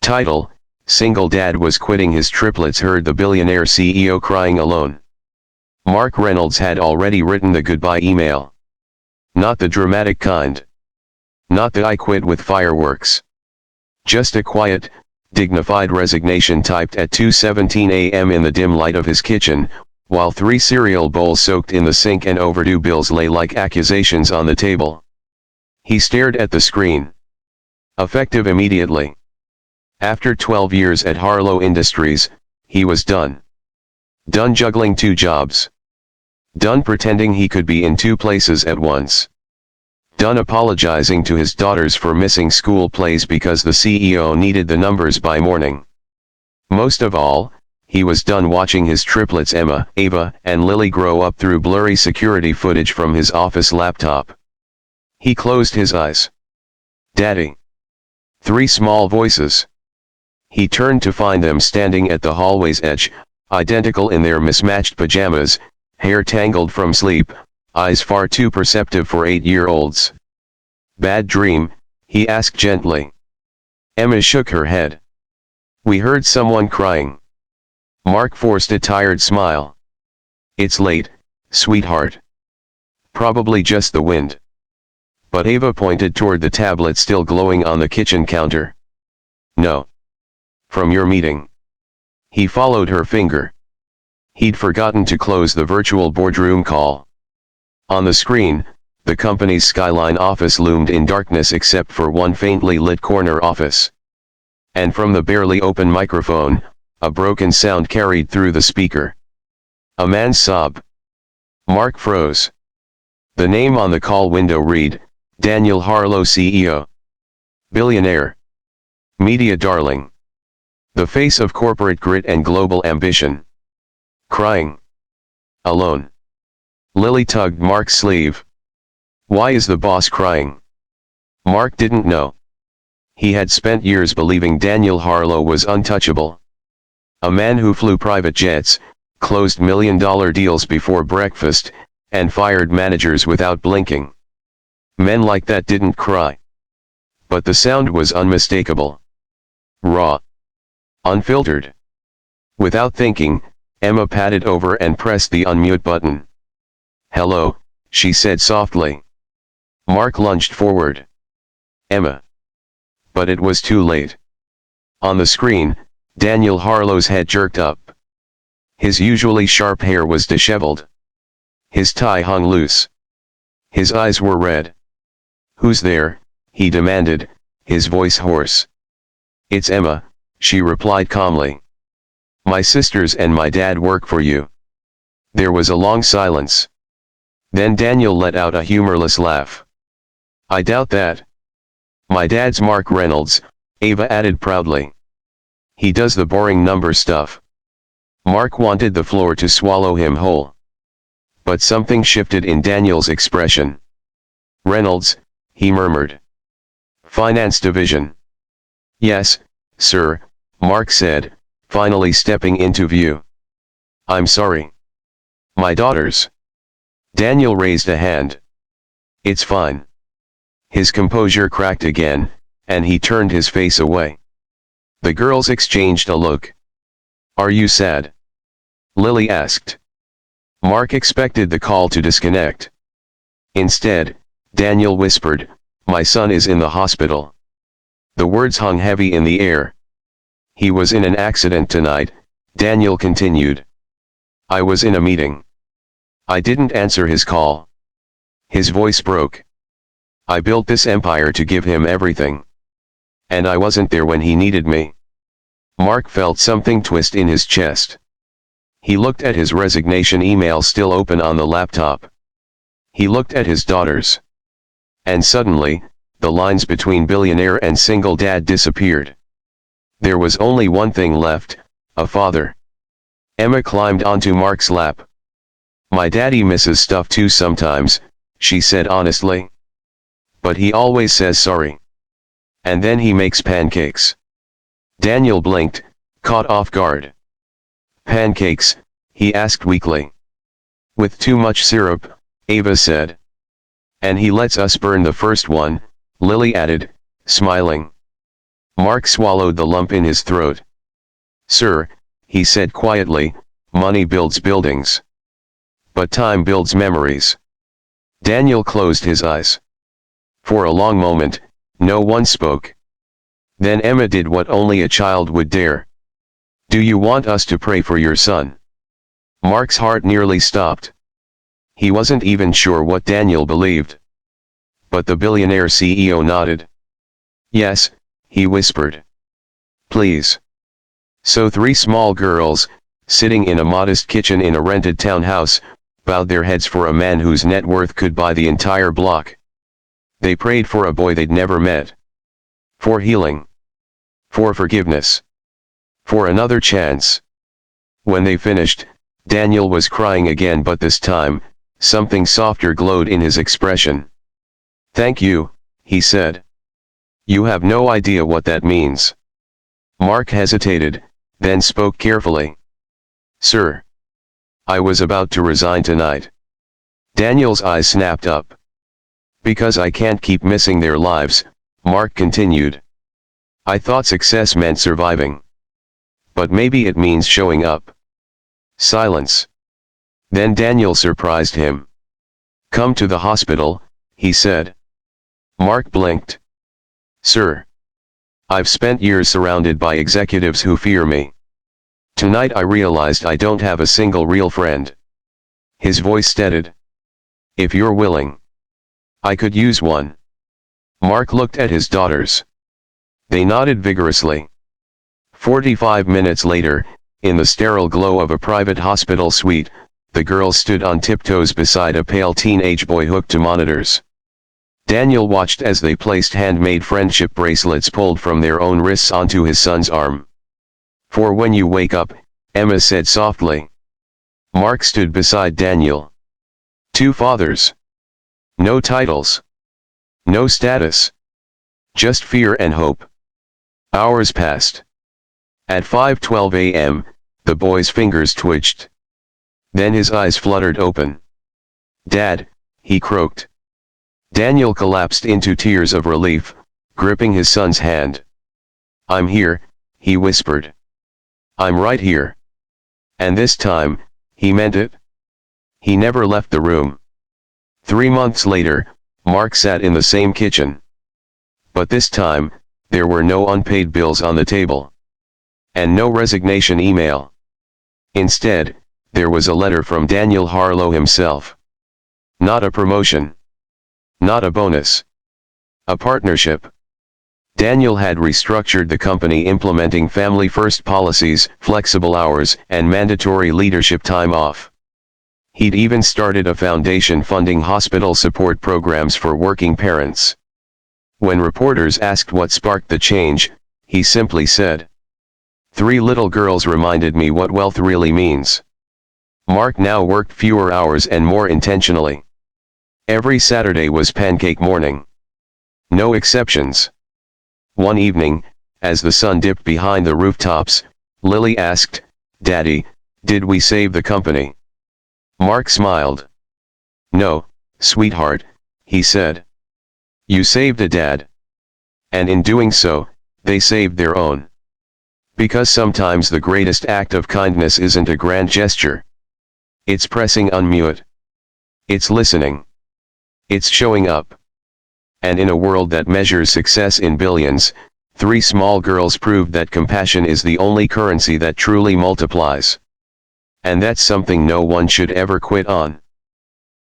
Title: Single dad was quitting his triplets, heard the billionaire CEO crying alone. Mark Reynolds had already written the goodbye email. Not the dramatic kind. Not the "I quit" with fireworks. Just a quiet, dignified resignation typed at 2:17 a.m. in the dim light of his kitchen, while 3 cereal bowls soaked in the sink and overdue bills lay like accusations on the table. He stared at the screen. Effective immediately. After 12 years at Harlow Industries, he was done. Done juggling 2 jobs. Done pretending he could be in 2 places at once. Done apologizing to his daughters for missing school plays because the CEO needed the numbers by morning. Most of all, he was done watching his triplets Emma, Ava, and Lily grow up through blurry security footage from his office laptop. He closed his eyes. "Daddy." 3 small voices. He turned to find them standing at the hallway's edge, identical in their mismatched pajamas, hair tangled from sleep, eyes far too perceptive for 8-year-olds. "Bad dream?" he asked gently. Emma shook her head. "We heard someone crying." Mark forced a tired smile. "It's late, sweetheart. Probably just the wind." But Ava pointed toward the tablet still glowing on the kitchen counter. "No. From your meeting." He followed her finger. He'd forgotten to close the virtual boardroom call. On the screen, the company's skyline office loomed in darkness except for one faintly lit corner office. And from the barely open microphone, a broken sound carried through the speaker. A man's sob. Mark froze. The name on the call window read, Daniel Harlow, CEO. Billionaire. Media darling. The face of corporate grit and global ambition. Crying. Alone. Lily tugged Mark's sleeve. "Why is the boss crying?" Mark didn't know. He had spent years believing Daniel Harlow was untouchable. A man who flew private jets, closed million-dollar deals before breakfast, and fired managers without blinking. Men like that didn't cry. But the sound was unmistakable. Raw. Unfiltered. Without thinking, Emma padded over and pressed the unmute button. "Hello," she said softly. Mark lunged forward. "Emma." But it was too late. On the screen, Daniel Harlow's head jerked up. His usually sharp hair was disheveled. His tie hung loose. His eyes were red. "Who's there?" he demanded, his voice hoarse. "It's Emma," she replied calmly. "My sisters and my dad work for you." There was a long silence. Then Daniel let out a humorless laugh. "I doubt that." "My dad's Mark Reynolds," Ava added proudly. "He does the boring number stuff." Mark wanted the floor to swallow him whole. But something shifted in Daniel's expression. "Reynolds," he murmured. "Finance division." "Yes, sir," Mark said, finally stepping into view. "I'm sorry." "My daughters." Daniel raised a hand. "It's fine." His composure cracked again, and he turned his face away. The girls exchanged a look. "Are you sad?" Lily asked. Mark expected the call to disconnect. Instead, Daniel whispered, "My son is in the hospital." The words hung heavy in the air. "He was in an accident tonight," Daniel continued. "I was in a meeting. I didn't answer his call." His voice broke. "I built this empire to give him everything. And I wasn't there when he needed me." Mark felt something twist in his chest. He looked at his resignation email still open on the laptop. He looked at his daughters. And suddenly, the lines between billionaire and single dad disappeared. There was only one thing left, a father. Emma climbed onto Mark's lap. "My daddy misses stuff too sometimes," she said honestly. "But he always says sorry. And then he makes pancakes." Daniel blinked, caught off guard. "Pancakes?" he asked weakly. "With too much syrup," Ava said. "And he lets us burn the first one," Lily added, smiling. Mark swallowed the lump in his throat. "Sir," he said quietly, "money builds buildings. But time builds memories." Daniel closed his eyes. For a long moment, no one spoke. Then Emma did what only a child would dare. "Do you want us to pray for your son?" Mark's heart nearly stopped. He wasn't even sure what Daniel believed. But the billionaire CEO nodded. "Yes," he whispered. "Please." So 3 small girls, sitting in a modest kitchen in a rented townhouse, bowed their heads for a man whose net worth could buy the entire block. They prayed for a boy they'd never met. For healing. For forgiveness. For another chance. When they finished, Daniel was crying again, but this time, something softer glowed in his expression. "Thank you," he said. "You have no idea what that means." Mark hesitated, then spoke carefully. "Sir, I was about to resign tonight." Daniel's eyes snapped up. "Because I can't keep missing their lives," Mark continued. "I thought success meant surviving. But maybe it means showing up." Silence. Then Daniel surprised him. "Come to the hospital," he said. Mark blinked. "Sir, I've spent years surrounded by executives who fear me. Tonight I realized I don't have a single real friend." His voice steadied. "If you're willing, I could use one." Mark looked at his daughters. They nodded vigorously. 45 minutes later, in the sterile glow of a private hospital suite, the girls stood on tiptoes beside a pale teenage boy hooked to monitors. Daniel watched as they placed handmade friendship bracelets pulled from their own wrists onto his son's arm. "For when you wake up," Emma said softly. Mark stood beside Daniel. 2 fathers. No titles. No status. Just fear and hope. Hours passed. At 5:12 a.m., the boy's fingers twitched. Then his eyes fluttered open. "Dad," he croaked. Daniel collapsed into tears of relief, gripping his son's hand. "I'm here," he whispered. "I'm right here." And this time, he meant it. He never left the room. 3 months later, Mark sat in the same kitchen. But this time, there were no unpaid bills on the table. And no resignation email. Instead, there was a letter from Daniel Harlow himself. Not a promotion. Not a bonus. A partnership. Daniel had restructured the company, implementing family-first policies, flexible hours, and mandatory leadership time off. He'd even started a foundation funding hospital support programs for working parents. When reporters asked what sparked the change, he simply said, "3 little girls reminded me what wealth really means." Mark now worked fewer hours and more intentionally. Every Saturday was pancake morning. No exceptions. One evening, as the sun dipped behind the rooftops, Lily asked, "Daddy, did we save the company?" Mark smiled. "No, sweetheart," he said. "You saved a dad. And in doing so, they saved their own. Because sometimes the greatest act of kindness isn't a grand gesture. It's pressing unmute. It's listening. It's showing up." And in a world that measures success in billions, 3 small girls proved that compassion is the only currency that truly multiplies. And that's something no one should ever quit on.